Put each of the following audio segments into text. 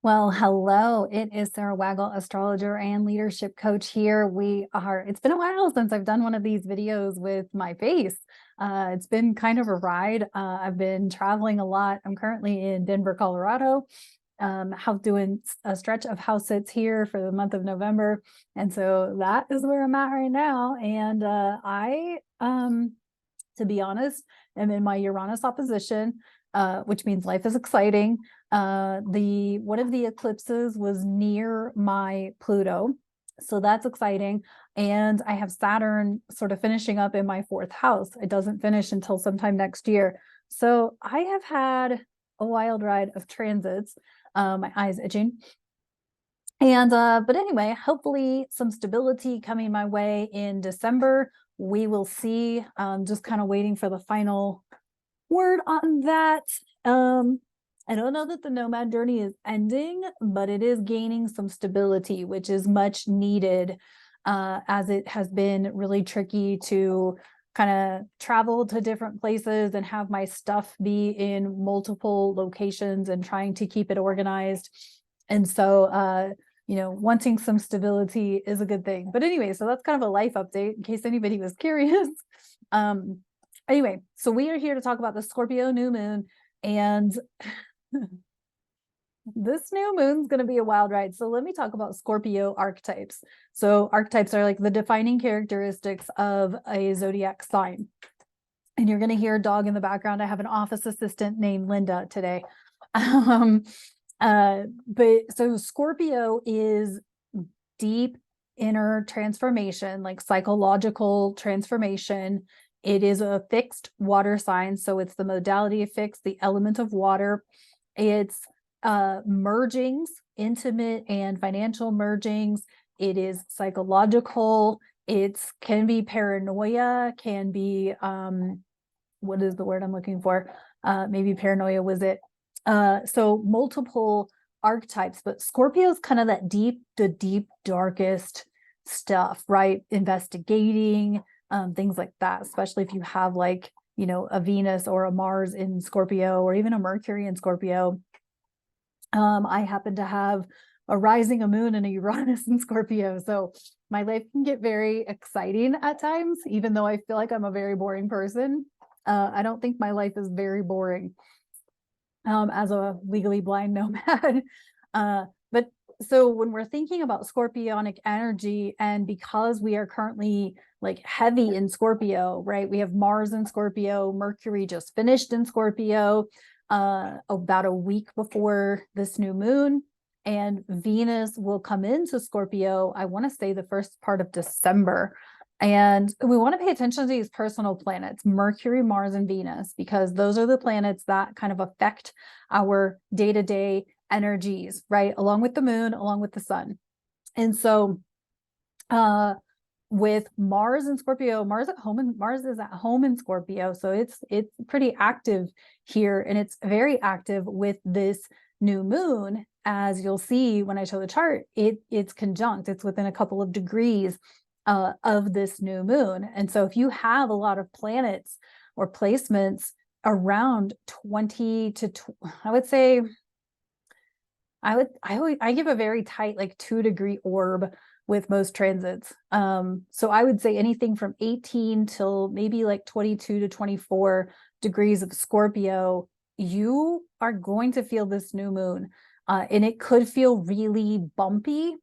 Well, hello. It is Sarah Waggle, astrologer and leadership coach here. It's been a while since I've done one of these videos with my face. It's been kind of a ride. I've been traveling a lot. I'm currently in Denver, Colorado, doing a stretch of house sits here for the month of November. And so that is where I'm at right now. And to be honest, am in my Uranus opposition, which means life is exciting. The one of the eclipses was near my Pluto, so that's exciting. And I have Saturn sort of finishing up in my fourth house. It doesn't finish until sometime next year. So I have had a wild ride of transits. My eyes itching. And but anyway, hopefully some stability coming my way in December. We will see. Just kind of waiting for the final word on that. I don't know that the nomad journey is ending, but it is gaining some stability, which is much needed, as it has been really tricky to kind of travel to different places and have my stuff be in multiple locations and trying to keep it organized. And so, wanting some stability is a good thing. But anyway, so that's kind of a life update in case anybody was curious. Anyway, so we are here to talk about the Scorpio new moon, and this new moon's going to be a wild ride. So let me talk about Scorpio archetypes. So archetypes are like the defining characteristics of a zodiac sign. And you're going to hear a dog in the background. I have an office assistant named Linda today. But so Scorpio is deep inner transformation, like psychological transformation. It is a fixed water sign, so it's the modality of fixed, the element of water. It's mergings, intimate and financial mergings. It is psychological. It can be paranoia, can be what is the word I'm looking for? Maybe paranoia was it. So multiple archetypes, but Scorpio is kind of that the deep, darkest stuff, right? Investigating, things like that, especially if you have like, a Venus or a Mars in Scorpio or even a Mercury in Scorpio. I happen to have a rising, a moon, and a Uranus in Scorpio. So my life can get very exciting at times, even though I feel like I'm a very boring person. I don't think my life is very boring, as a legally blind nomad. But so when we're thinking about scorpionic energy, and because we are currently like heavy in Scorpio, right? We have Mars in Scorpio, Mercury just finished in Scorpio, about a week before this new moon, and Venus will come into Scorpio, I want to say the first part of December. And we want to pay attention to these personal planets, Mercury, Mars, and Venus, because those are the planets that kind of affect our day-to-day energies, right? Along with the moon, along with the sun. And so with Mars and Scorpio, Mars is at home in Scorpio. So it's pretty active here, and it's very active with this new moon. As you'll see when I show the chart, it's conjunct, it's within a couple of degrees of this new moon. And so if you have a lot of planets or placements around 20 to, I would say, I give a very tight, like 2-degree orb with most transits. So I would say anything from 18 till maybe like 22 to 24 degrees of Scorpio, you are going to feel this new moon. And it could feel really bumpy.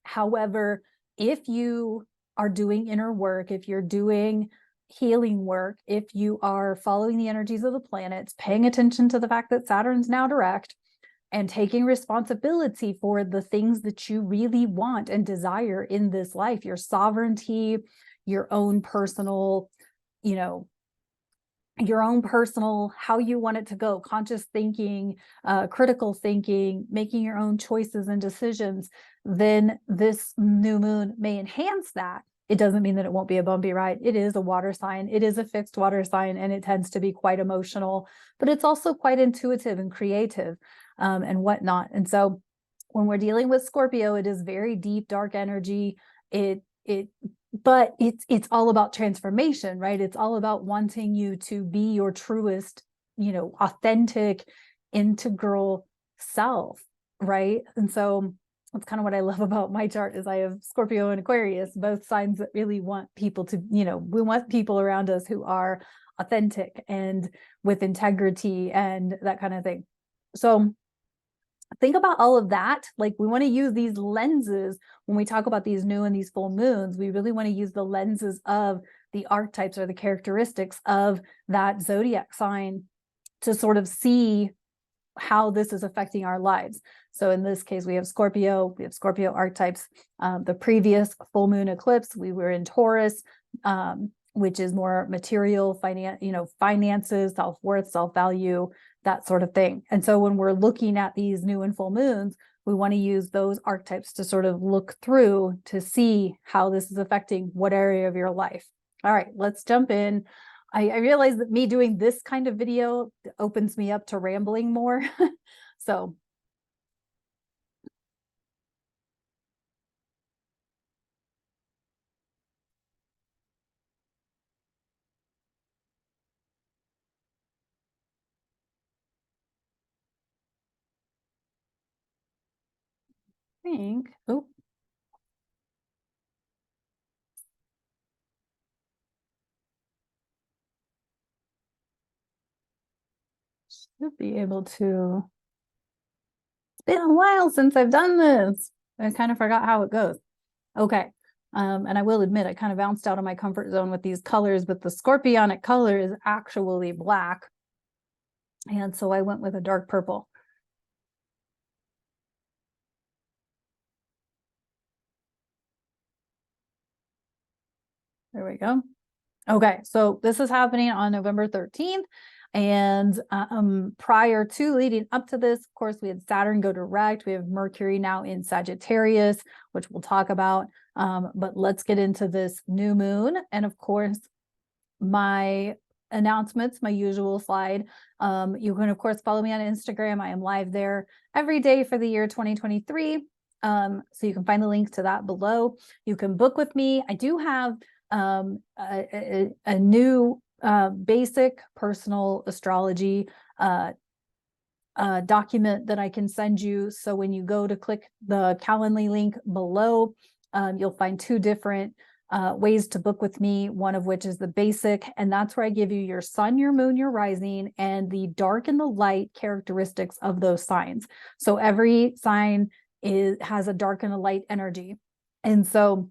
However, if you are doing inner work, if you're doing healing work, if you are following the energies of the planets, paying attention to the fact that Saturn's now direct, and taking responsibility for the things that you really want and desire in this life, your sovereignty, your own personal, how you want it to go, conscious thinking, critical thinking, making your own choices and decisions, then this new moon may enhance that. It doesn't mean that it won't be a bumpy ride. It is a water sign. It is a fixed water sign, and it tends to be quite emotional, but it's also quite intuitive and creative, and whatnot. And so when we're dealing with Scorpio, it is very deep, dark energy. But it's all about transformation, right? It's all about wanting you to be your truest, authentic, integral self. right? And so that's kind of what I love about my chart is I have Scorpio and Aquarius, both signs that really want people to, we want people around us who are authentic and with integrity and that kind of thing. So think about all of that. Like, we want to use these lenses when we talk about these new and these full moons. We really want to use the lenses of the archetypes or the characteristics of that zodiac sign to sort of see how this is affecting our lives. So in this case, we have Scorpio archetypes. The previous full moon eclipse, we were in Taurus, which is more material, finances, self-worth, self-value, that sort of thing. And so when we're looking at these new and full moons, we want to use those archetypes to sort of look through to see how this is affecting what area of your life. All right, let's jump in. I realize that me doing this kind of video opens me up to rambling more. So I think, oh, should be able to. It's been a while since I've done this. I kind of forgot how it goes. Okay. And I will admit, I kind of bounced out of my comfort zone with these colors, but the scorpionic color is actually black. And so I went with a dark purple. There we go. Okay, so this is happening on November 13th. And prior to leading up to this, of course, we had Saturn go direct. We have Mercury now in Sagittarius, which we'll talk about. But let's get into this new moon. And of course, my announcements, my usual slide. You can, of course, follow me on Instagram. I am live there every day for the year 2023. So you can find the link to that below. You can book with me. I do have a new basic personal astrology document that I can send you. So when you go to click the Calendly link below, you'll find two different ways to book with me, one of which is the basic, and that's where I give you your sun, your moon, your rising, and the dark and the light characteristics of those signs. So every sign has a dark and a light energy. And so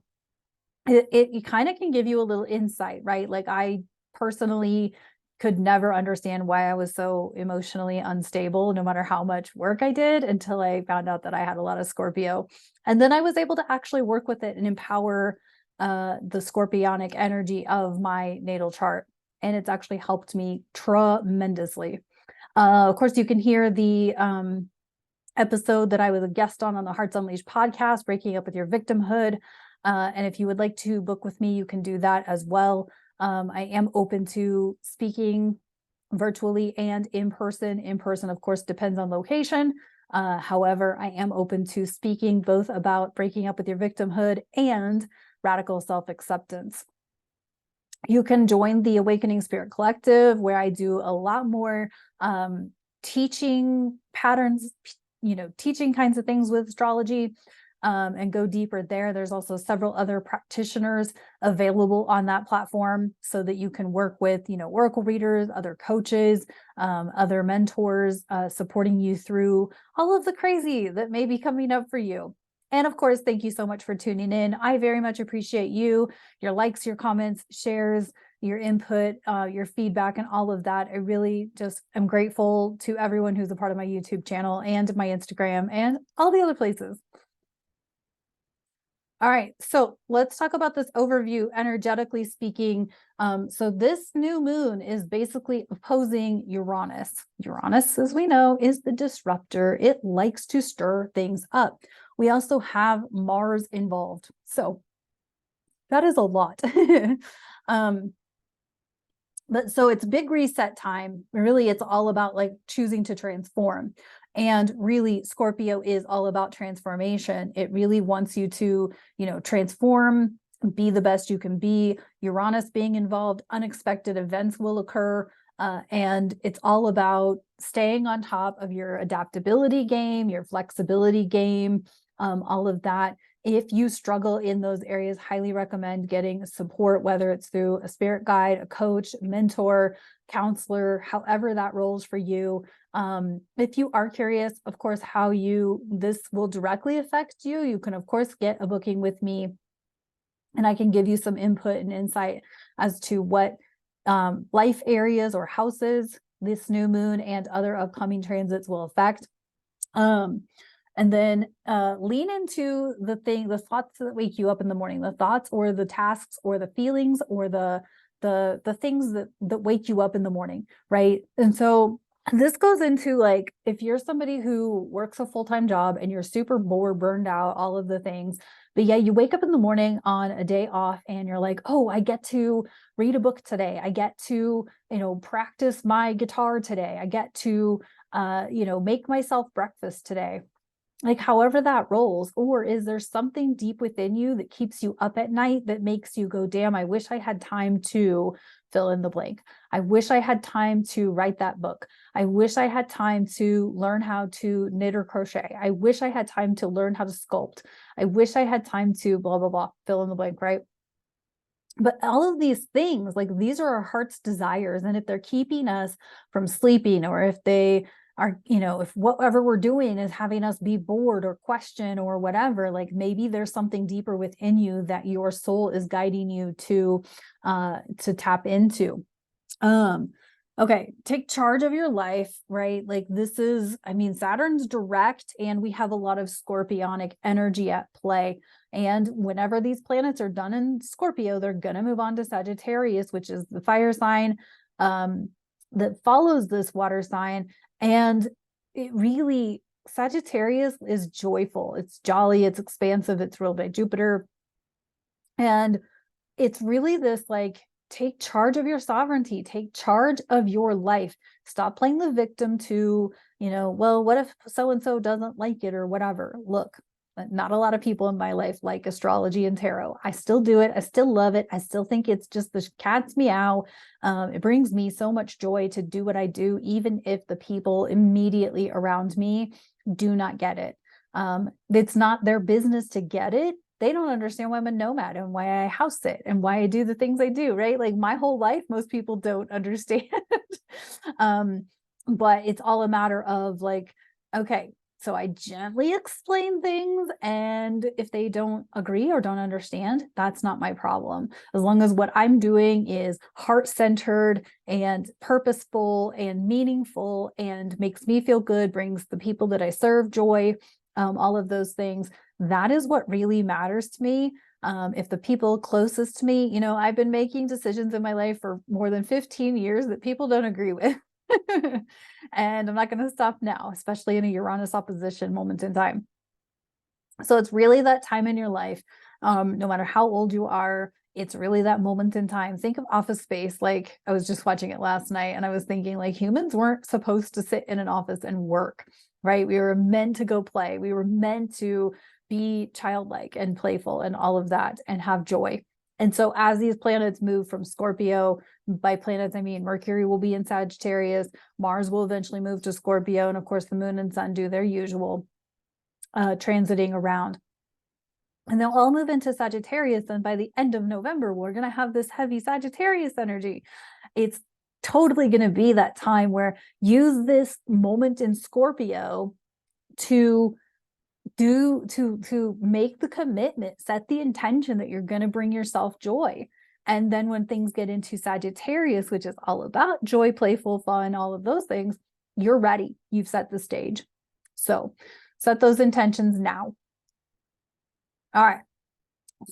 it kind of can give you a little insight, right? Like, I personally could never understand why I was so emotionally unstable, no matter how much work I did, until I found out that I had a lot of Scorpio. And then I was able to actually work with it and empower the scorpionic energy of my natal chart. And it's actually helped me tremendously. Of course, you can hear the episode that I was a guest on the Hearts Unleashed podcast, Breaking Up with Your Victimhood. And if you would like to book with me, you can do that as well. I am open to speaking virtually and in person. In person, of course, depends on location. However, I am open to speaking both about breaking up with your victimhood and radical self-acceptance. You can join the Awakening Spirit Collective, where I do a lot more teaching patterns, teaching kinds of things with astrology. And go deeper there. There's also several other practitioners available on that platform so that you can work with, oracle readers, other coaches, other mentors, supporting you through all of the crazy that may be coming up for you. And of course, thank you so much for tuning in. I very much appreciate you, your likes, your comments, shares, your input, your feedback, and all of that. I really just am grateful to everyone who's a part of my YouTube channel and my Instagram and all the other places. All right, so let's talk about this overview, energetically speaking. So this new moon is basically opposing Uranus. Uranus, as we know, is the disruptor. It likes to stir things up. We also have Mars involved. So that is a lot. But so it's big reset time. Really, it's all about like choosing to transform. And really, Scorpio is all about transformation. It really wants you to, transform, be the best you can be. Uranus being involved, unexpected events will occur. And it's all about staying on top of your adaptability game, your flexibility game, all of that. If you struggle in those areas, highly recommend getting support, whether it's through a spirit guide, a coach, mentor, counselor, however that rolls for you. If you are curious, of course, how this will directly affect you, you can, of course, get a booking with me, and I can give you some input and insight as to what life areas or houses this new moon and other upcoming transits will affect. And then lean into the thoughts that wake you up in the morning, the thoughts or the tasks or the feelings or the things that wake you up in the morning, right? And so this goes into, like, if you're somebody who works a full-time job and you're super bored, burned out, all of the things, but yeah, you wake up in the morning on a day off and you're like, oh, I get to read a book today. I get to, practice my guitar today. I get to, make myself breakfast today. Like, however that rolls. Or is there something deep within you that keeps you up at night that makes you go, damn, I wish I had time to fill in the blank. I wish I had time to write that book. I wish I had time to learn how to knit or crochet. I wish I had time to learn how to sculpt. I wish I had time to blah, blah, blah, fill in the blank, right? But all of these things, like, these are our heart's desires. And if they're keeping us from sleeping, or if they are, if whatever we're doing is having us be bored or question or whatever, like, maybe there's something deeper within you that your soul is guiding you to tap into. Okay, take charge of your life, right? Like, this is, Saturn's direct, and we have a lot of scorpionic energy at play. And whenever these planets are done in Scorpio, they're going to move on to Sagittarius, which is the fire sign that follows this water sign. And it really, Sagittarius is joyful. It's jolly. It's expansive. It's ruled by Jupiter. And it's really this, like, take charge of your sovereignty, take charge of your life. Stop playing the victim to, well, what if so-and-so doesn't like it or whatever? Look, not a lot of people in my life like astrology and tarot. I still do it. I still love it. I still think it's just the cat's meow. It brings me so much joy to do what I do, even if the people immediately around me do not get it. It's not their business to get it. They don't understand why I'm a nomad and why I house sit and why I do the things I do, right? Like, my whole life, most people don't understand. But it's all a matter of, like, okay, so I gently explain things, and if they don't agree or don't understand, that's not my problem. As long as what I'm doing is heart-centered and purposeful and meaningful and makes me feel good, brings the people that I serve joy, all of those things, that is what really matters to me. If the people closest to me, I've been making decisions in my life for more than 15 years that people don't agree with. And I'm not going to stop now, especially in a Uranus opposition moment in time. So it's really that time in your life, no matter how old you are, it's really that moment in time. Think of Office Space. Like, I was just watching it last night and I was thinking, like, humans weren't supposed to sit in an office and work, right? We were meant to go play. We were meant to be childlike and playful and all of that and have joy. And so as these planets move from Scorpio, by planets, I mean Mercury will be in Sagittarius, Mars will eventually move to Scorpio, and of course the moon and sun do their usual transiting around. And they'll all move into Sagittarius, and by the end of November, we're going to have this heavy Sagittarius energy. It's totally going to be that time where use this moment in Scorpio to make the commitment, set the intention that you're going to bring yourself joy. And then when things get into Sagittarius, which is all about joy, playful, fun, all of those things, you're ready. You've set the stage. So set those intentions now. All right.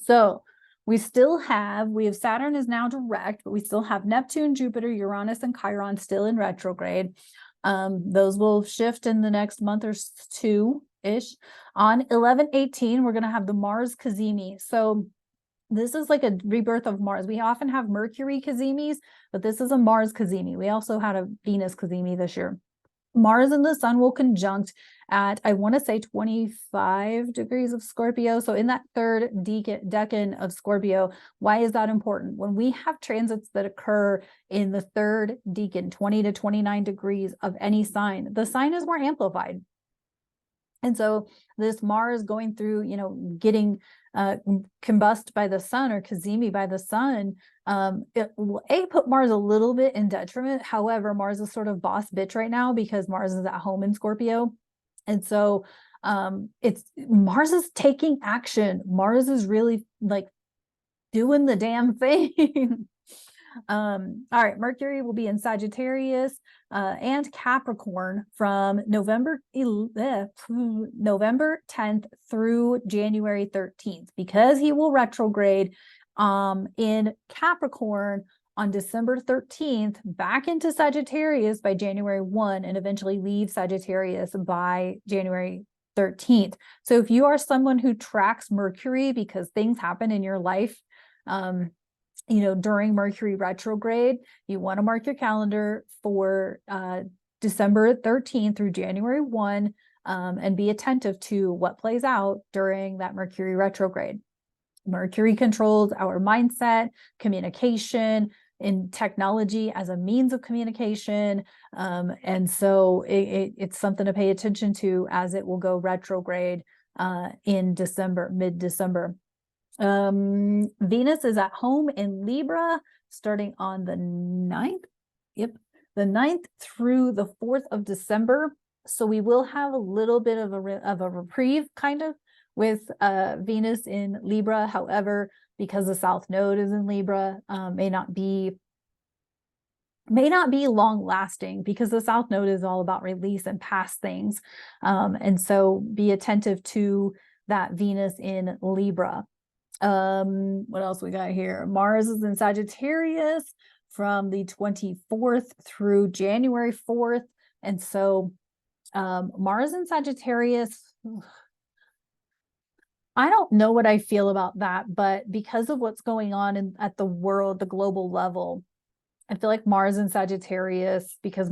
So we have Saturn is now direct, but we still have Neptune, Jupiter, Uranus, and Chiron still in retrograde. Those will shift in the next month or two-ish. On 11/18, we're going to have the Mars Cazimi. So this is like a rebirth of Mars. We often have Mercury Cazimis, but this is a Mars Cazimi. We also had a Venus Cazimi this year. Mars and the sun will conjunct at, I want to say 25 degrees of Scorpio. So in that third decan of Scorpio. Why is that important? When we have transits that occur in the third decan, 20 to 29 degrees of any sign, the sign is more amplified. And so this Mars going through, getting combust by the sun or Kazemi by the sun, it will put Mars a little bit in detriment. However, Mars is sort of boss bitch right now because Mars is at home in Scorpio. And so it's Mars is taking action. Mars is really like doing the damn thing. All right, Mercury will be in Sagittarius and Capricorn from November 10th through January 13th, because he will retrograde in Capricorn on December 13th back into Sagittarius by January 1 and eventually leave Sagittarius by January 13th. So if you are someone who tracks Mercury because things happen in your life, during Mercury retrograde, you want to mark your calendar for December 13th through January 1 and be attentive to what plays out during that Mercury retrograde. Mercury controls our mindset, communication, in technology as a means of communication. And so it's something to pay attention to as it will go retrograde in December, mid-December. Venus is at home in Libra starting on the 9th. Yep. The 9th through the 4th of December. So we will have a little bit of a reprieve kind of with Venus in Libra. However, because the South Node is in Libra, may not be long lasting, because the South Node is all about release and past things. And so be attentive to that Venus in Libra. What else we got here? Mars is in Sagittarius from the 24th through January 4th. And so Mars in Sagittarius, I don't know what I feel about that, but because of what's going on at the global level, I feel like Mars in Sagittarius, because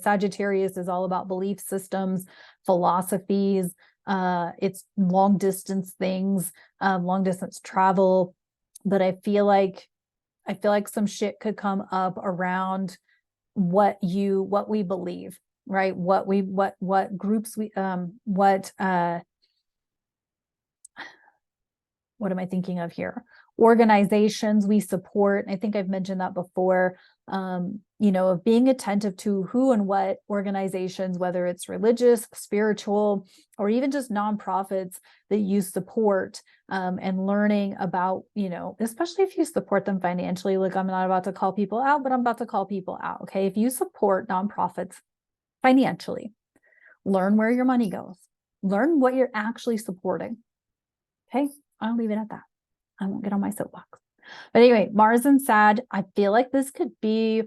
Sagittarius is all about belief systems, philosophies, it's long distance things, long distance travel. But I feel like some shit could come up around what we believe, right? What groups we, what am I thinking of here? Organizations we support. I think I've mentioned that before, of being attentive to who and what organizations, whether it's religious, spiritual, or even just nonprofits that you support, and learning about, especially if you support them financially. Like, I'm not about to call people out, but I'm about to call people out. Okay. If you support nonprofits financially, learn where your money goes, learn what you're actually supporting. Okay. I'll leave it at that. I won't get on my soapbox. But anyway, Mars and Sag, I feel like this could be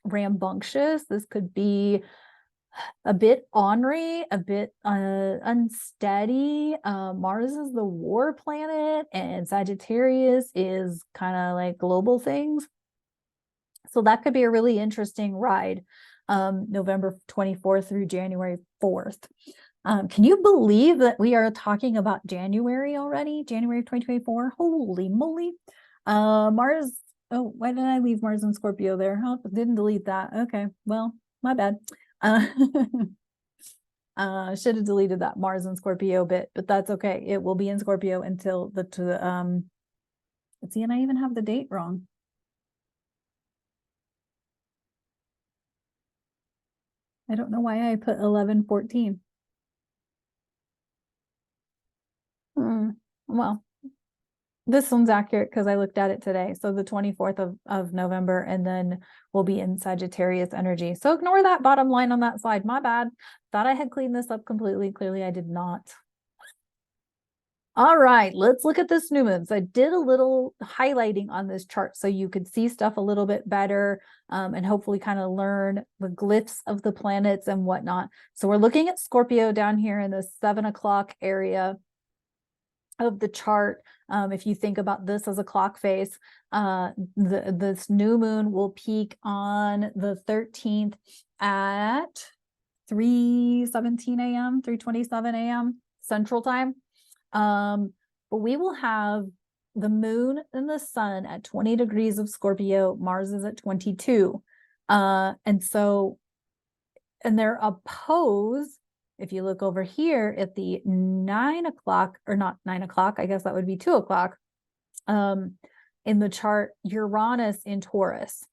rambunctious. This could be a bit ornery, a bit unsteady. Mars is the war planet and Sagittarius is kind of like global things. So that could be a really interesting ride, November 24th through January 4th. Can you believe that we are talking about January already? January of 2024? Holy moly. Mars. Oh, why did I leave Mars and Scorpio there? Oh, didn't delete that. Okay, well, my bad. Should have deleted that Mars and Scorpio bit, but that's okay. It will be in Scorpio until let's see, and I even have the date wrong. I don't know why I put 11/14. Well, this one's accurate because I looked at it today. So the 24th of November, and then we'll be in Sagittarius energy. So ignore that bottom line on that slide. My bad. Thought I had cleaned this up completely. Clearly I did not. All right, let's look at this new moon. So I did a little highlighting on this chart so you could see stuff a little bit better, and hopefully kind of learn the glyphs of the planets and whatnot. So we're looking at Scorpio down here in the 7 o'clock area of the chart. If you think about this as a clock face, this new moon will peak on the 13th at 3:17 a.m., 3:27 a.m. Central Time. But we will have the moon and the sun at 20 degrees of Scorpio. Mars is at 22. And they're opposed. If you look over here at the 9 o'clock, or not 9 o'clock, I guess that would be 2 o'clock. In the chart, Uranus in Taurus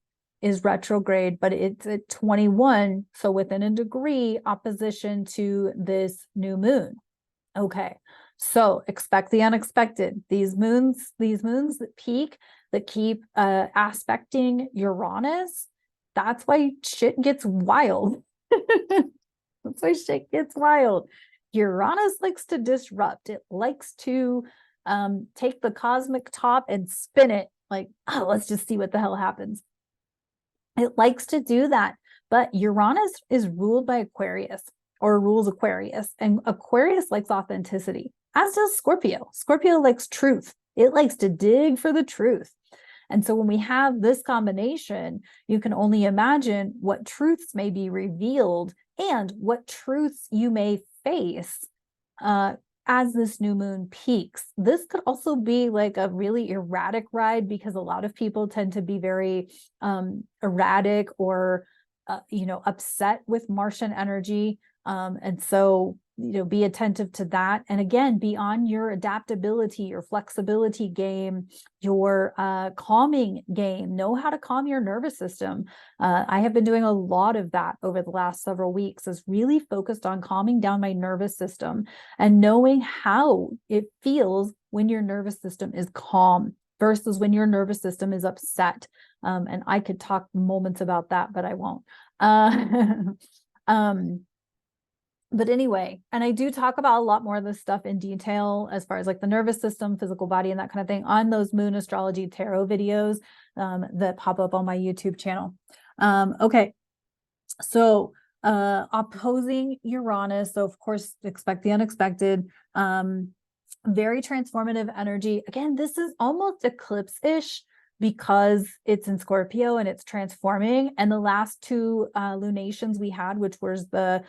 is retrograde, but it's at 21. So within a degree opposition to this new moon. Okay. So expect the unexpected. These moons that peak, that keep aspecting Uranus, that's why shit gets wild. That's why shit gets wild. Uranus likes to disrupt. It likes to take the cosmic top and spin it like, oh, let's just see what the hell happens. It likes to do that. But Uranus is ruled by Aquarius, or rules Aquarius. And Aquarius likes authenticity, as does Scorpio. Scorpio likes truth. It likes to dig for the truth. And so when we have this combination, you can only imagine what truths may be revealed and what truths you may face as this new moon peaks. This could also be like a really erratic ride, because a lot of people tend to be very erratic or, upset with Martian energy. And so, be attentive to that. And again, be on your adaptability, your flexibility game, your calming game. Know how to calm your nervous system. I have been doing a lot of that over the last several weeks, is really focused on calming down my nervous system and knowing how it feels when your nervous system is calm versus when your nervous system is upset. And I could talk moments about that, but I won't. But anyway, and I do talk about a lot more of this stuff in detail as far as like the nervous system, physical body, and that kind of thing on those moon astrology tarot videos that pop up on my YouTube channel. Okay. So opposing Uranus. So of course, expect the unexpected. Very transformative energy. Again, this is almost eclipse-ish, because it's in Scorpio and it's transforming. And the last two lunations we had, which was the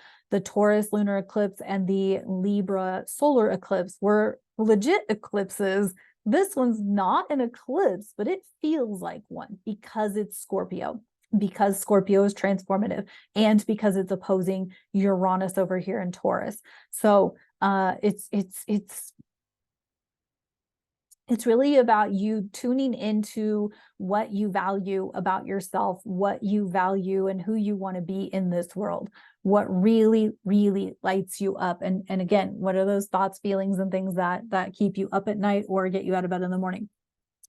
Taurus lunar eclipse and the Libra solar eclipse, were legit eclipses. This one's not an eclipse, but it feels like one because it's Scorpio, because Scorpio is transformative, and because it's opposing Uranus over here in Taurus. So it's really about you tuning into what you value about yourself, what you value and who you want to be in this world, what really, really lights you up. And again, what are those thoughts, feelings, and things that keep you up at night or get you out of bed in the morning?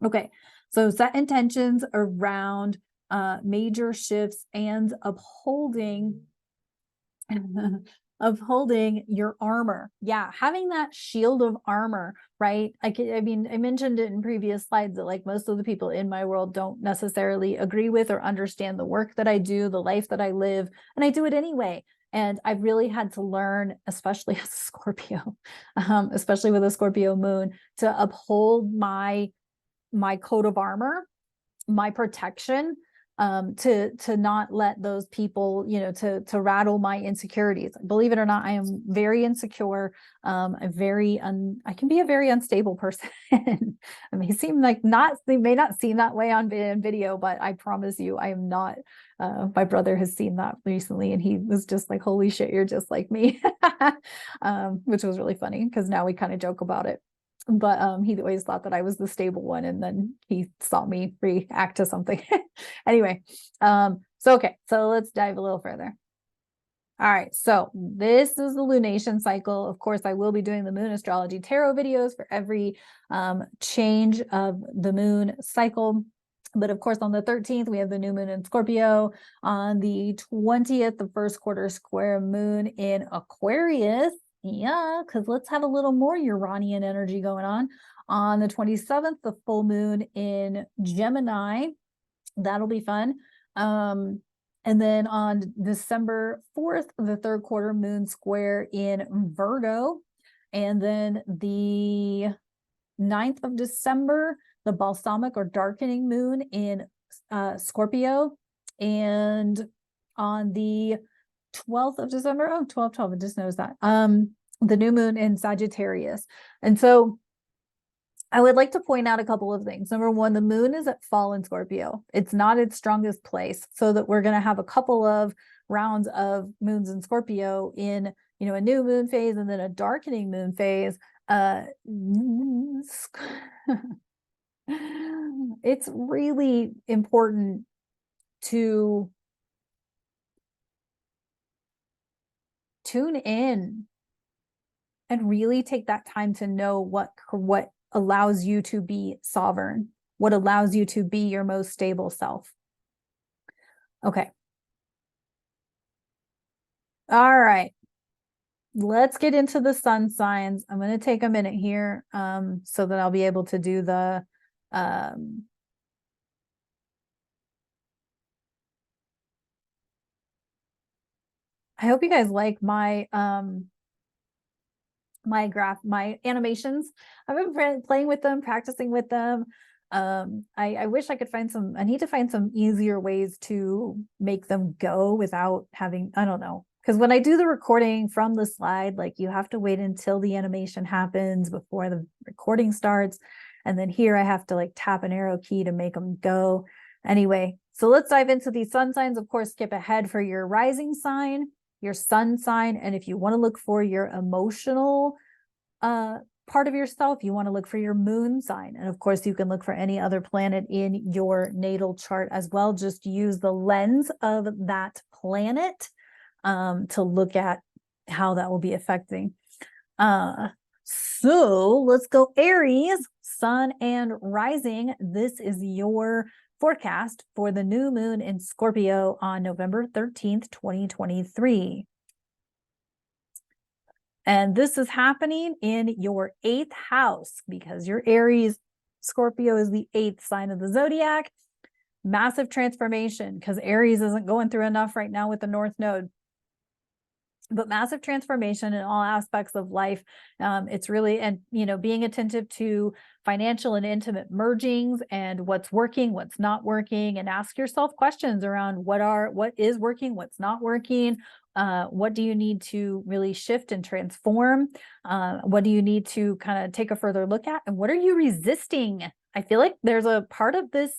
Okay, so set intentions around major shifts and upholding your armor. Yeah, having that shield of armor, right? I mentioned it in previous slides that like most of the people in my world don't necessarily agree with or understand the work that I do, the life that I live, and I do it anyway. And I've really had to learn, especially as a Scorpio, especially with a Scorpio moon, to uphold my coat of armor, my protection, to not let those people, to rattle my insecurities. Believe it or not, I am very insecure. I can be a very unstable person. It may seem like they may not seem that way on video, but I promise you, I am not. My brother has seen that recently, and he was just like, "Holy shit, you're just like me," which was really funny because now we kind of joke about it. But he always thought that I was the stable one, and then he saw me react to something. Anyway, okay, so let's dive a little further. All right, so this is the lunation cycle. Of course, I will be doing the moon astrology tarot videos for every change of the moon cycle. But of course, on the 13th, we have the new moon in Scorpio. On the 20th, the first quarter square moon in Aquarius. Yeah, because let's have a little more Uranian energy going on. On the 27th, the full moon in Gemini. That'll be fun. And then on December 4th, the third quarter moon square in Virgo. And then the 9th of December, the balsamic or darkening moon in Scorpio. And on the 12th of December. Oh, 12, it just knows that. The new moon in Sagittarius. And so I would like to point out a couple of things. Number one, the moon is at fall in Scorpio. It's not its strongest place, so that we're going to have a couple of rounds of moons in Scorpio in, a new moon phase and then a darkening moon phase. It's really important to tune in and really take that time to know what allows you to be sovereign, what allows you to be your most stable self. Okay. All right. Let's get into the sun signs. I'm going to take a minute here so that I'll be able to do the I hope you guys like my my animations. I've been playing with them, practicing with them. I wish I could find I need to find some easier ways to make them go without having, I don't know. Because when I do the recording from the slide, like you have to wait until the animation happens before the recording starts. And then here I have to like tap an arrow key to make them go. Anyway, so let's dive into these sun signs. Of course, skip ahead for your rising sign, your sun sign. And if you want to look for your emotional part of yourself, you want to look for your moon sign. And of course, you can look for any other planet in your natal chart as well. Just use the lens of that planet to look at how that will be affecting. So let's go Aries, sun and rising. This is your forecast for the new moon in Scorpio on November 13th, 2023. And this is happening in your 8th house because your Aries, Scorpio is the 8th sign of the zodiac. Massive transformation because Aries isn't going through enough right now with the North Node. But massive transformation in all aspects of life. It's really, and being attentive to financial and intimate mergings and what's working, what's not working, and ask yourself questions around what is working, what's not working. What do you need to really shift and transform? What do you need to kind of take a further look at? And what are you resisting? I feel like there's a part of this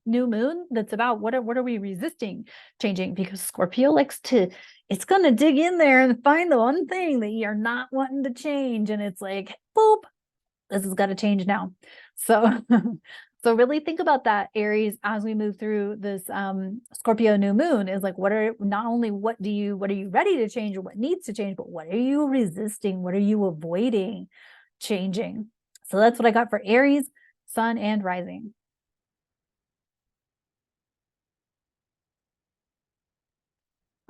new moon that's about what are we resisting changing, because Scorpio likes to, it's going to dig in there and find the one thing that you're not wanting to change. And it's like, boop, this has got to change now. So, so really think about that, Aries, as we move through this Scorpio new moon, is like, not only what are you ready to change or what needs to change, but what are you resisting? What are you avoiding changing? So that's what I got for Aries, sun and rising.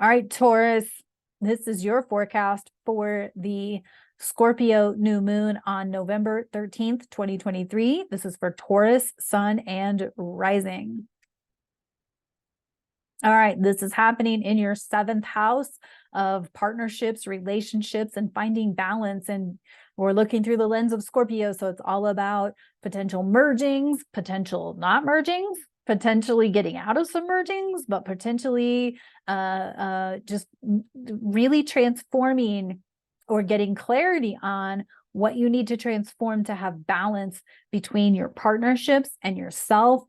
All right, Taurus, this is your forecast for the Scorpio new moon on November 13th, 2023. This is for Taurus, sun and rising. All right, this is happening in your 7th house of partnerships, relationships, and finding balance. And we're looking through the lens of Scorpio. So it's all about potential mergings, potential not mergings, potentially getting out of some mergings, but potentially just really transforming or getting clarity on what you need to transform to have balance between your partnerships and yourself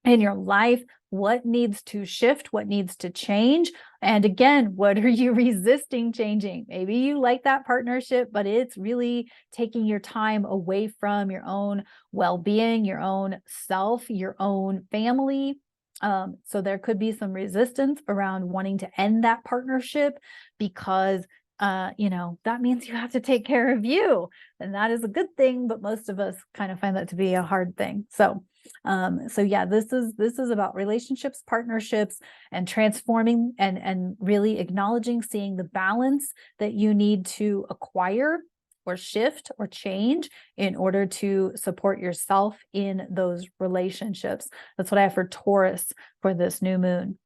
in your life. What needs to shift, what needs to change, and again, what are you resisting changing? Maybe you like that partnership, but it's really taking your time away from your own well-being, your own self, your own family. So there could be some resistance around wanting to end that partnership because that means you have to take care of you, and that is a good thing, but most of us kind of find that to be a hard thing. So yeah, this is about relationships, partnerships, and transforming and really acknowledging, seeing the balance that you need to acquire or shift or change in order to support yourself in those relationships. That's what I have for Taurus for this new moon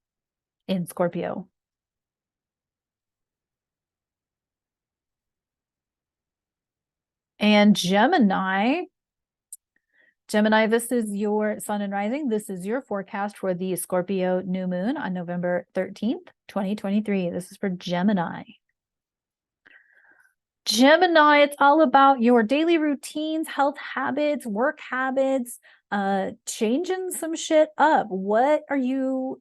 in Scorpio. And Gemini, Gemini, this is your sun and rising. This is your forecast for the Scorpio new moon on November 13th, 2023. This is for Gemini. Gemini, it's all about your daily routines, health habits, work habits, changing some shit up. What are you,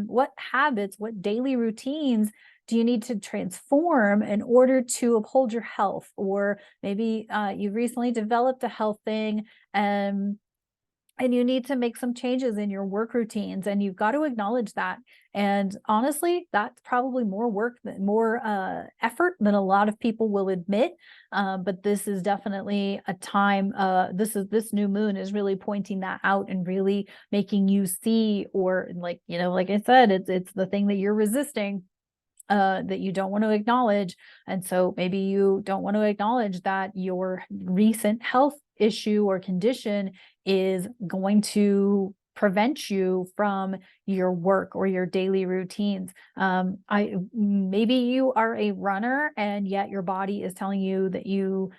what habits, what daily routines do you need to transform in order to uphold your health? Or maybe you've recently developed a health thing and you need to make some changes in your work routines, and you've got to acknowledge that. And honestly, that's probably more work, more effort than a lot of people will admit. But this is definitely a time, this new moon is really pointing that out and really making you see, or like, like I said, it's the thing that you're resisting, that you don't want to acknowledge. And so maybe you don't want to acknowledge that your recent health issue or condition is going to prevent you from your work or your daily routines. Maybe you are a runner and yet your body is telling you that you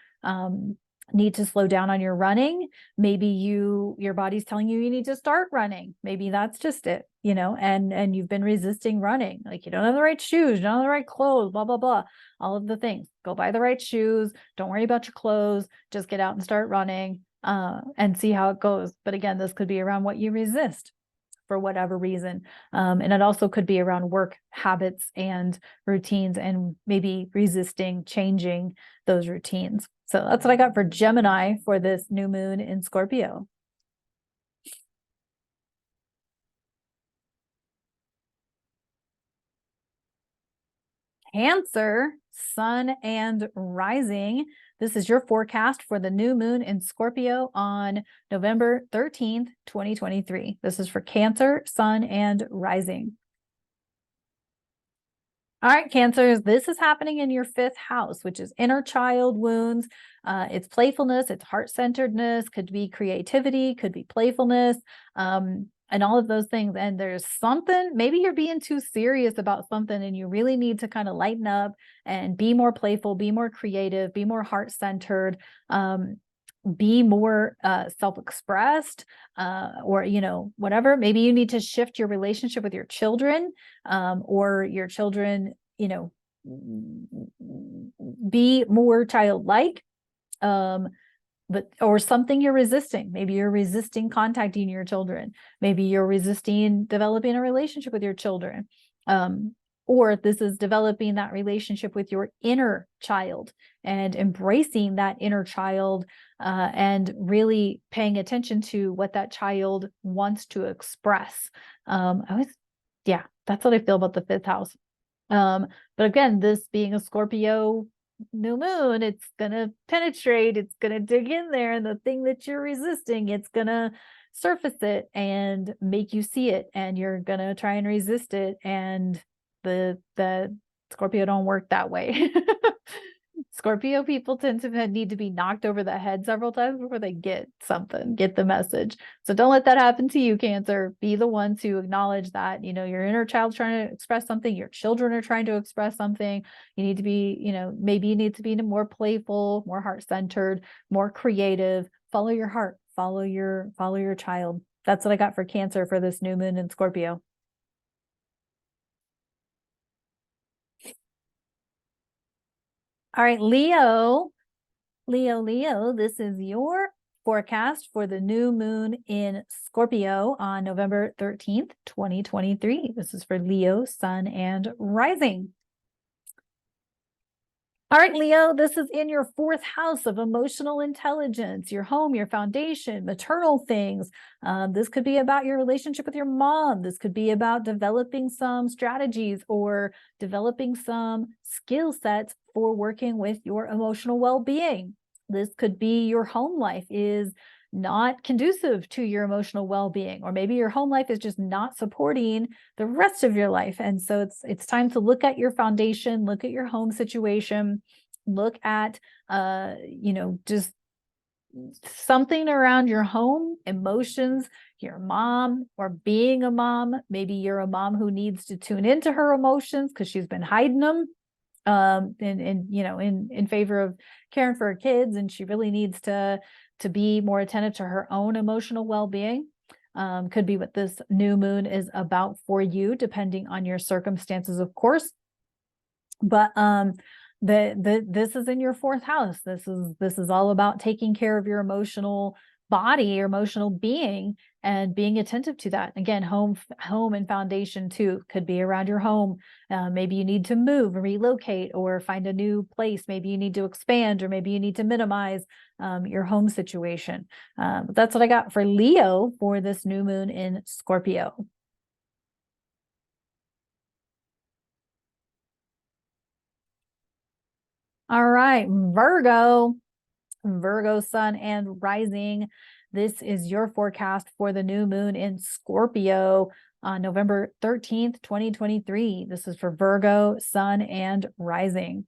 need to slow down on your running. Maybe your body's telling you need to start running. Maybe that's just it, and you've been resisting running. Like, you don't have the right shoes, you don't have the right clothes, blah, blah, blah, all of the things. Go buy the right shoes. Don't worry about your clothes. Just get out and start running, and see how it goes. But again, this could be around what you resist for whatever reason. And it also could be around work habits and routines, and maybe resisting changing those routines. So that's what I got for Gemini for this new moon in Scorpio. Cancer, sun and rising. This is your forecast for the new moon in Scorpio on November 13th, 2023. This is for Cancer, sun and rising. All right, Cancers, this is happening in your 5th house, which is inner child wounds. It's playfulness, it's heart-centeredness, could be creativity, could be playfulness, and all of those things. And there's something, maybe you're being too serious about something and you really need to kind of lighten up and be more playful, be more creative, be more heart-centered, be more self-expressed, or whatever. Maybe you need to shift your relationship with your children, or your children be more childlike, or something you're resisting. Maybe you're resisting contacting your children. Maybe you're resisting developing a relationship with your children, or this is developing that relationship with your inner child and embracing that inner child, and really paying attention to what that child wants to express. Yeah, that's what I feel about the 5th house. But again, this being a Scorpio new moon, it's gonna penetrate, it's gonna dig in there, and the thing that you're resisting, it's gonna surface it and make you see it, and you're gonna try and resist it. And the Scorpio don't work that way. Scorpio people tend to need to be knocked over the head several times before they get the message. So don't let that happen to you, Cancer. Be the one to acknowledge that, your inner child's trying to express something, your children are trying to express something. You need to be, maybe you need to be more playful, more heart-centered, more creative. Follow your heart, follow your child. That's what I got for Cancer for this new moon in Scorpio. All right, Leo, this is your forecast for the new moon in Scorpio on November 13th, 2023. This is for Leo, sun and rising. All right, Leo, this is in your 4th house of emotional intelligence, your home, your foundation, maternal things. This could be about your relationship with your mom. This could be about developing some strategies or developing some skill sets for working with your emotional well-being. This could be your home life is not conducive to your emotional well-being, or maybe your home life is just not supporting the rest of your life. And so it's time to look at your foundation, look at your home situation, look at just something around your home, emotions, your mom, or being a mom. Maybe you're a mom who needs to tune into her emotions because she's been hiding them. in favor of caring for her kids, and she really needs to be more attentive to her own emotional well-being. Could be what this new moon is about for you, depending on your circumstances, of course. But this is in your fourth house. This is all about taking care of your emotional body, your emotional being, and being attentive to that. Again, home and foundation too could be around your home. Maybe you need to move or relocate or find a new place. Maybe you need to expand, or maybe you need to minimize your home situation. That's what I got for Leo for this new moon in Scorpio. All right, Virgo, sun and rising. This is your forecast for the new moon in Scorpio on November 13th, 2023. This is for Virgo, sun and rising.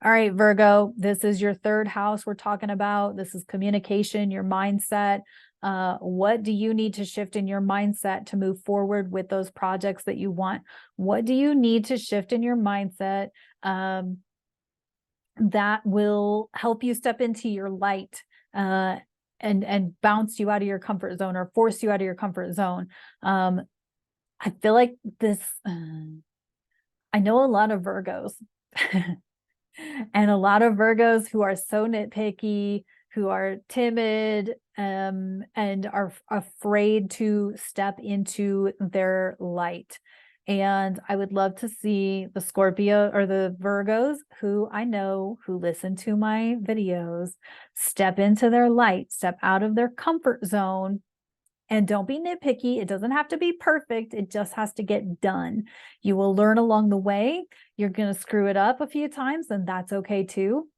All right, Virgo, this is your third house we're talking about. This is communication, your mindset. What do you need to shift in your mindset to move forward with those projects that you want? What do you need to shift in your mindset that will help you step into your light and bounce you out of your comfort zone, or force you out of your comfort zone? I feel like this, I know a lot of Virgos and a lot of Virgos who are so nitpicky, who are timid, and are afraid to step into their light. And I would love to see the Scorpio or the Virgos who I know who listen to my videos step into their light, step out of their comfort zone. And don't be nitpicky. It doesn't have to be perfect. It just has to get done. You will learn along the way. You're going to screw it up a few times, and that's okay too.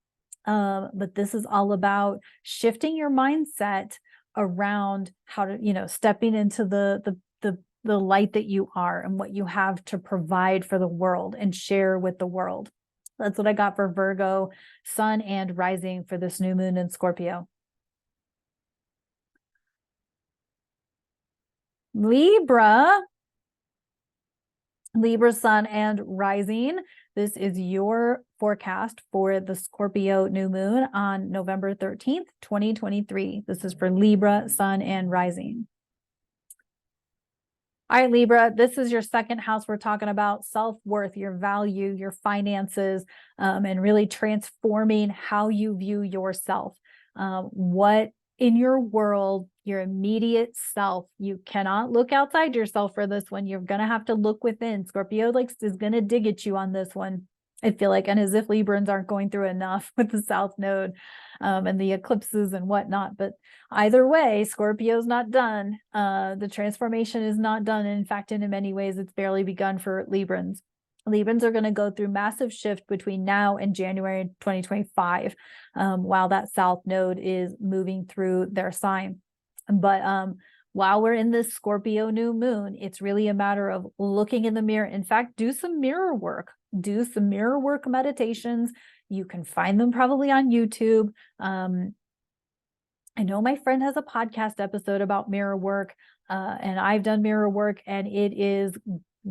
But this is all about shifting your mindset around how to, stepping into the light that you are and what you have to provide for the world and share with the world. That's what I got for Virgo, sun and rising for this new moon in Scorpio. Libra, sun and rising. This is your forecast for the Scorpio new moon on November 13th, 2023. This is for Libra, sun and rising. All right, Libra, this is your second house. We're talking about self-worth, your value, your finances, and really transforming how you view yourself. What in your world, your immediate self, you cannot look outside yourself for this one. You're going to have to look within. Scorpio is going to dig at you on this one, I feel like, and as if Librans aren't going through enough with the South Node and the eclipses and whatnot. But either way, Scorpio's not done. The transformation is not done. In fact, in many ways, it's barely begun for Librans. Librans are going to go through massive shift between now and January 2025, while that South Node is moving through their sign. But while we're in this Scorpio new moon, it's really a matter of looking in the mirror. In fact, do some mirror work. Do some mirror work meditations. You can find them probably on YouTube. I know my friend has a podcast episode about mirror work, and I've done mirror work, and it is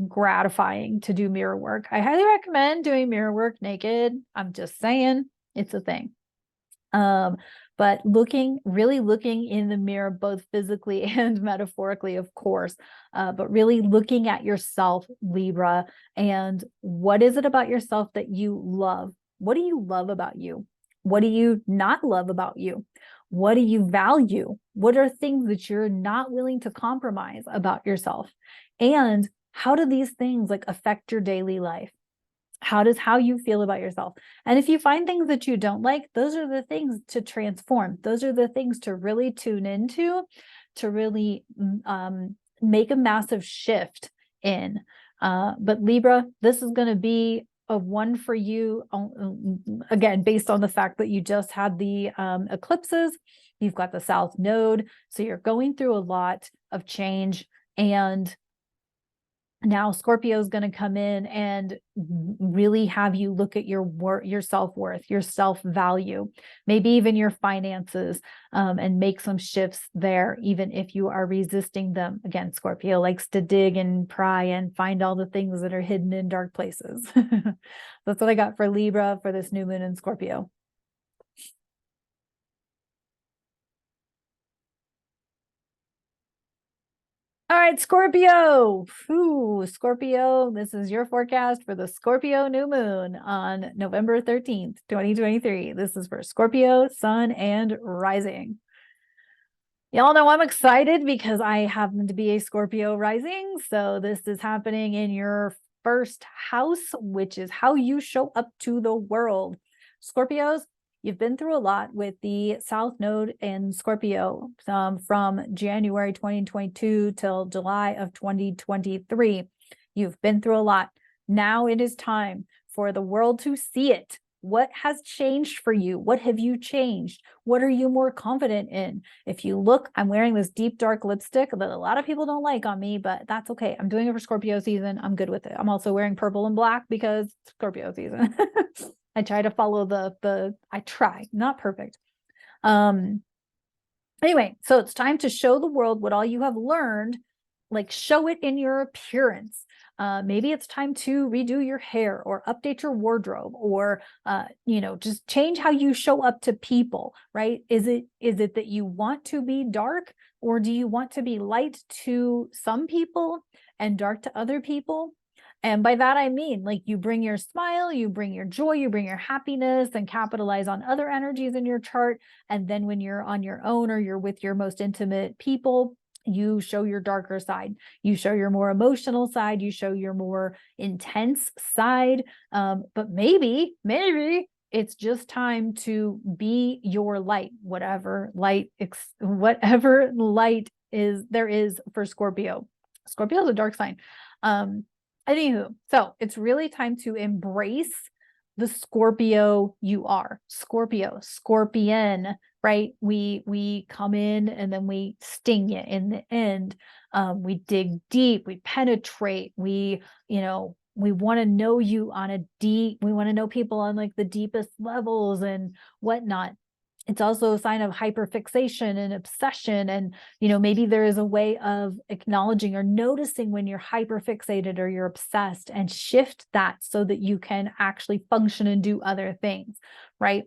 gratifying to do mirror work. I highly recommend doing mirror work naked. I'm just saying, it's a thing. But really looking in the mirror, both physically and metaphorically, of course, but really looking at yourself, Libra, and what is it about yourself that you love? What do you love about you? What do you not love about you? What do you value? What are things that you're not willing to compromise about yourself? And how do these things affect your daily life? How you feel about yourself? And if you find things that you don't like, those are the things to transform. Those are the things to really tune into, to really make a massive shift in. But Libra, this is going to be a one for you, again, based on the fact that you just had the eclipses. You've got the South Node. So you're going through a lot of change, and Now Scorpio is going to come in and really have you look at your your self-worth, your self-value, maybe even your finances, and make some shifts there, even if you are resisting them. Again, Scorpio likes to dig and pry and find all the things that are hidden in dark places. That's what I got for Libra for this new moon in Scorpio. All right, Scorpio. Ooh, Scorpio, this is your forecast for the Scorpio new moon on November 13th, 2023. This is for Scorpio, Sun, and Rising. Y'all know I'm excited because I happen to be a Scorpio rising. So this is happening in your first house, which is how you show up to the world. Scorpios, you've been through a lot with the South Node in Scorpio from January 2022 till July of 2023. You've been through a lot. Now it is time for the world to see it. What has changed for you? What have you changed? What are you more confident in? If you look, I'm wearing this deep dark lipstick that a lot of people don't like on me, but that's okay. I'm doing it for Scorpio season. I'm good with it. I'm also wearing purple and black because Scorpio season. I try to follow I try, not perfect. Anyway, so it's time to show the world what all you have learned, like show it in your appearance. Maybe it's time to redo your hair or update your wardrobe, or just change how you show up to people, right? Is it that you want to be dark, or do you want to be light to some people and dark to other people? And by that, I mean, like, you bring your smile, you bring your joy, you bring your happiness, and capitalize on other energies in your chart. And then when you're on your own or you're with your most intimate people, you show your darker side. You show your more emotional side. You show your more intense side. But maybe it's just time to be your light, whatever light is there is for Scorpio. Scorpio is a dark sign. Anywho, so it's really time to embrace the Scorpio you are. Scorpio, Scorpion, right? We come in and then we sting you in the end. We dig deep, we penetrate, we want to know you on a deep, we want to know people on like the deepest levels and whatnot. It's also a sign of hyperfixation and obsession. And, maybe there is a way of acknowledging or noticing when you're hyperfixated or you're obsessed, and shift that so that you can actually function and do other things, right?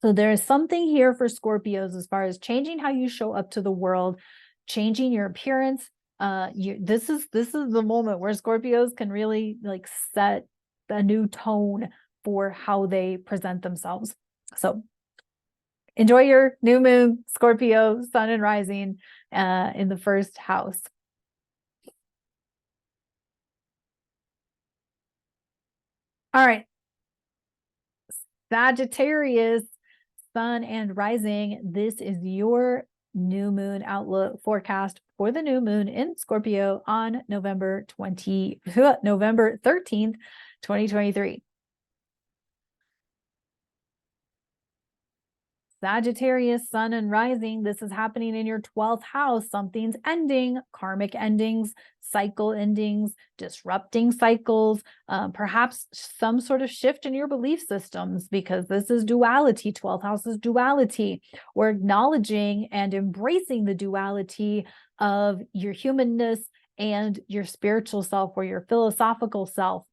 So there is something here for Scorpios as far as changing how you show up to the world, changing your appearance. This is the moment where Scorpios can really like set a new tone for how they present themselves. So enjoy your new moon, Scorpio, sun and rising in the first house. All right. Sagittarius, sun and rising. This is your new moon outlook forecast for the new moon in Scorpio on November 13th, 2023. Sagittarius, sun and rising. This is happening in your 12th house. Something's ending, karmic endings, cycle endings, disrupting cycles, perhaps some sort of shift in your belief systems, because this is duality. 12th house is duality. We're acknowledging and embracing the duality of your humanness and your spiritual self, or your philosophical self.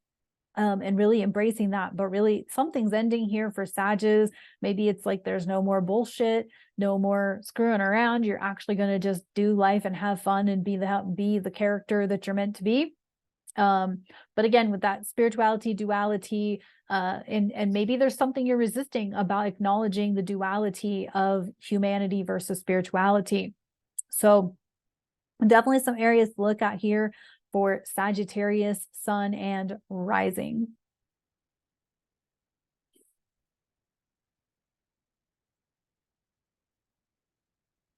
And really embracing that. But really, something's ending here for Sages. Maybe it's like there's no more bullshit, no more screwing around. You're actually going to just do life and have fun and be the character that you're meant to be. But again, with that spirituality, duality, and maybe there's something you're resisting about acknowledging the duality of humanity versus spirituality. So definitely some areas to look at here for Sagittarius, sun and rising.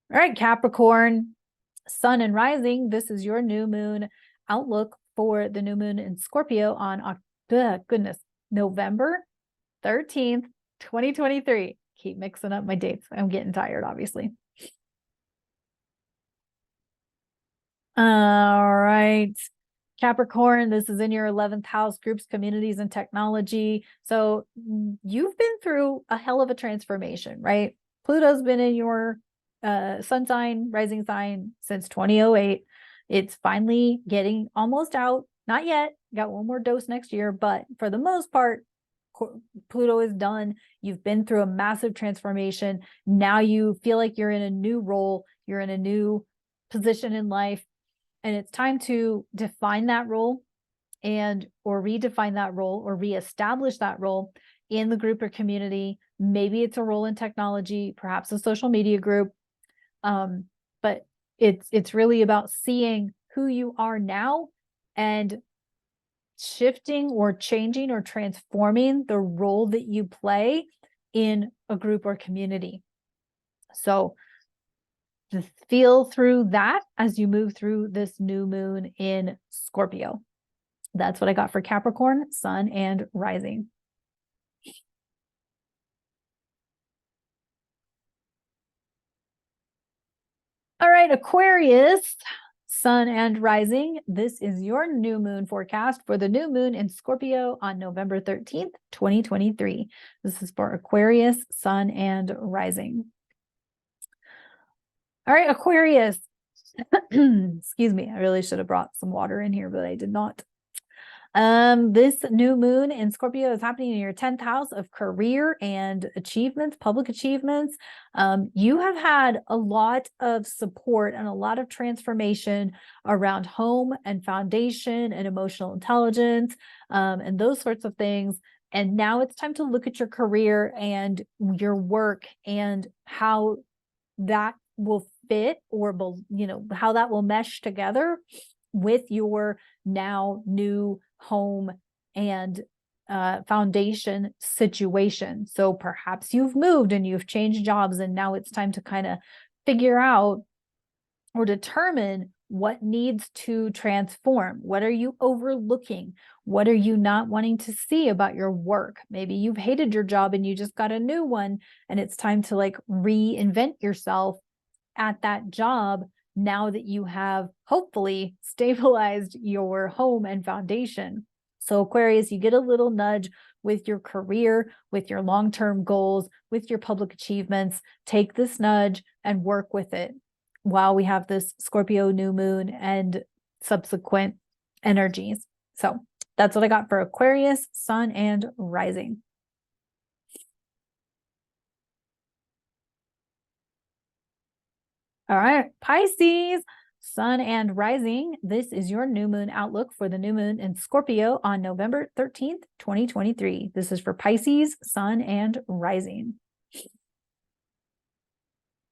All right, Capricorn, sun and rising. This is your new moon outlook for the new moon in Scorpio on November 13th, 2023. Keep mixing up my dates. I'm getting tired, obviously. All right. Capricorn, this is in your 11th house, groups, communities, and technology. So you've been through a hell of a transformation, right? Pluto's been in your sun sign, rising sign since 2008. It's finally getting almost out. Not yet. Got one more dose next year, but for the most part, Pluto is done. You've been through a massive transformation. Now you feel like you're in a new role. You're in a new position in life. And it's time to define that role or redefine that role or reestablish that role in the group or community. Maybe it's a role in technology, perhaps a social media group. But it's really about seeing who you are now and shifting or changing or transforming the role that you play in a group or community. So just feel through that as you move through this new moon in Scorpio. That's what I got for Capricorn, sun and rising. All right, Aquarius, sun and rising. This is your new moon forecast for the new moon in Scorpio on November 13th, 2023. This is for Aquarius, sun and rising. All right, Aquarius. Excuse me. I really should have brought some water in here, but I did not. This new moon in Scorpio is happening in your 10th house of career and achievements, public achievements. You have had a lot of support and a lot of transformation around home and foundation and emotional intelligence, and those sorts of things. And now it's time to look at your career and your work and how that will fit, or how that will mesh together with your now new home and foundation situation. So perhaps you've moved and you've changed jobs, and now it's time to kind of figure out or determine what needs to transform. What are you overlooking? What are you not wanting to see about your work? Maybe you've hated your job and you just got a new one, and it's time to like reinvent yourself at that job now that you have hopefully stabilized your home and foundation. So Aquarius, you get a little nudge with your career, with your long-term goals, with your public achievements. Take this nudge and work with it while we have this Scorpio new moon and subsequent energies. So that's what I got for Aquarius, sun and rising. All right, Pisces, sun and rising. This is your new moon outlook for the new moon in Scorpio on November 13th, 2023. This is for Pisces, sun and rising.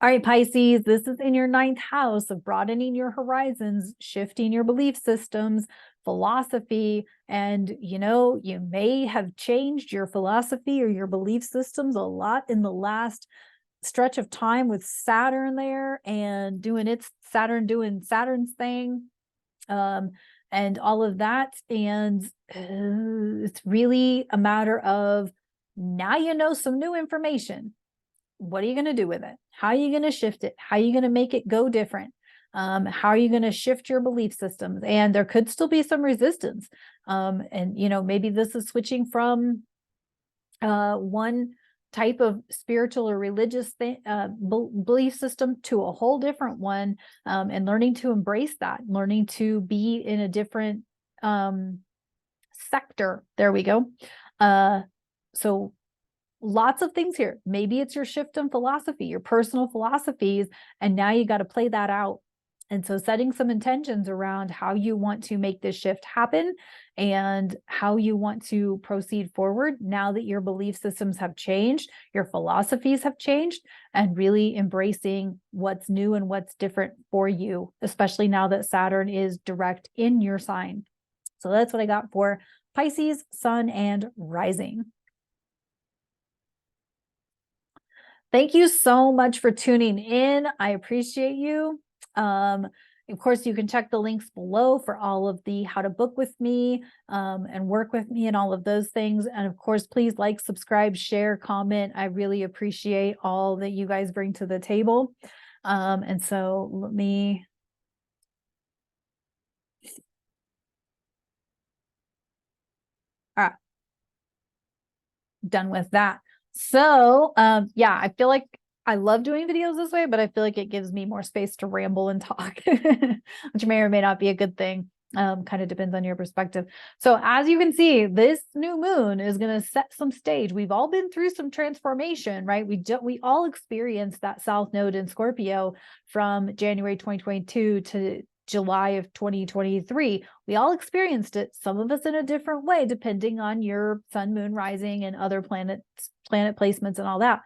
All right, Pisces, this is in your 9th house of broadening your horizons, shifting your belief systems, philosophy, and you may have changed your philosophy or your belief systems a lot in the last stretch of time with Saturn there and doing Saturn's thing, and all of that. And it's really a matter of now some new information. What are you going to do with it? How are you going to shift it? How are you going to make it go different? How are you going to shift your belief systems? And there could still be some resistance. And maybe this is switching from one type of spiritual or religious belief system to a whole different one, and learning to embrace that, learning to be in a different sector. There we go. So lots of things here. Maybe it's your shift in philosophy, your personal philosophies, and now you got to play that out. And so setting some intentions around how you want to make this shift happen and how you want to proceed forward now that your belief systems have changed, your philosophies have changed, and really embracing what's new and what's different for you, especially now that Saturn is direct in your sign. So that's what I got for Pisces, sun and rising. Thank you so much for tuning in. I appreciate you. Of course, you can check the links below for all of the how to book with me and work with me and all of those things. And of course, please like, subscribe, share, comment. I really appreciate all that you guys bring to the table. And so let me done with that. So, yeah, I feel like I love doing videos this way, but I feel like it gives me more space to ramble and talk, which may or may not be a good thing. Kind of depends on your perspective. So as you can see, this new moon is going to set some stage. We've all been through some transformation, right? We all experienced that South Node in Scorpio from January 2022 to July of 2023. We all experienced it, some of us in a different way, depending on your sun, moon, rising, and other planet placements and all that.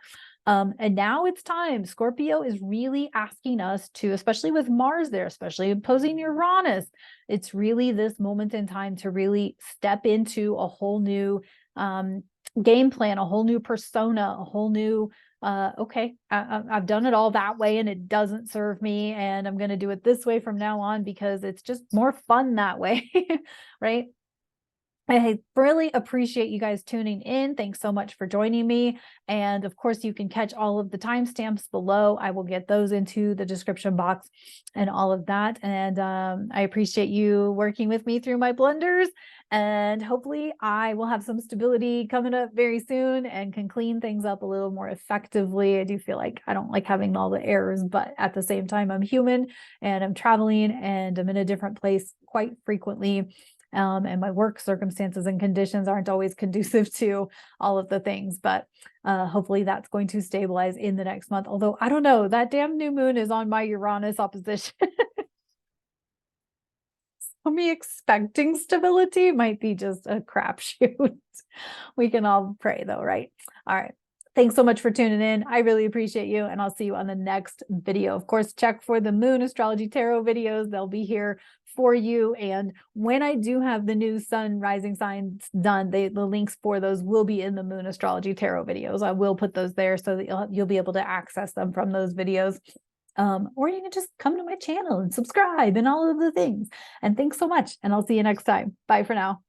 And now it's time. Scorpio is really asking us to, especially with Mars there, especially opposing Uranus, it's really this moment in time to really step into a whole new game plan, a whole new persona, a whole new okay, I've done it all that way and it doesn't serve me, and I'm going to do it this way from now on because it's just more fun that way, right? I really appreciate you guys tuning in. Thanks so much for joining me. And of course, you can catch all of the timestamps below. I will get those into the description box and all of that. And I appreciate you working with me through my blunders. And hopefully I will have some stability coming up very soon and can clean things up a little more effectively. I do feel like I don't like having all the errors, but at the same time, I'm human and I'm traveling and I'm in a different place quite frequently. And my work circumstances and conditions aren't always conducive to all of the things, but hopefully that's going to stabilize in the next month. Although I don't know, that damn new moon is on my Uranus opposition. So me expecting stability might be just a crapshoot. We can all pray though, right? All right. Thanks so much for tuning in. I really appreciate you, and I'll see you on the next video. Of course, check for the Moon Astrology Tarot videos. They'll be here for you. And when I do have the new sun rising signs done, the links for those will be in the Moon Astrology Tarot videos. I will put those there so that you'll be able to access them from those videos. Or you can just come to my channel and subscribe and all of the things. And thanks so much. And I'll see you next time. Bye for now.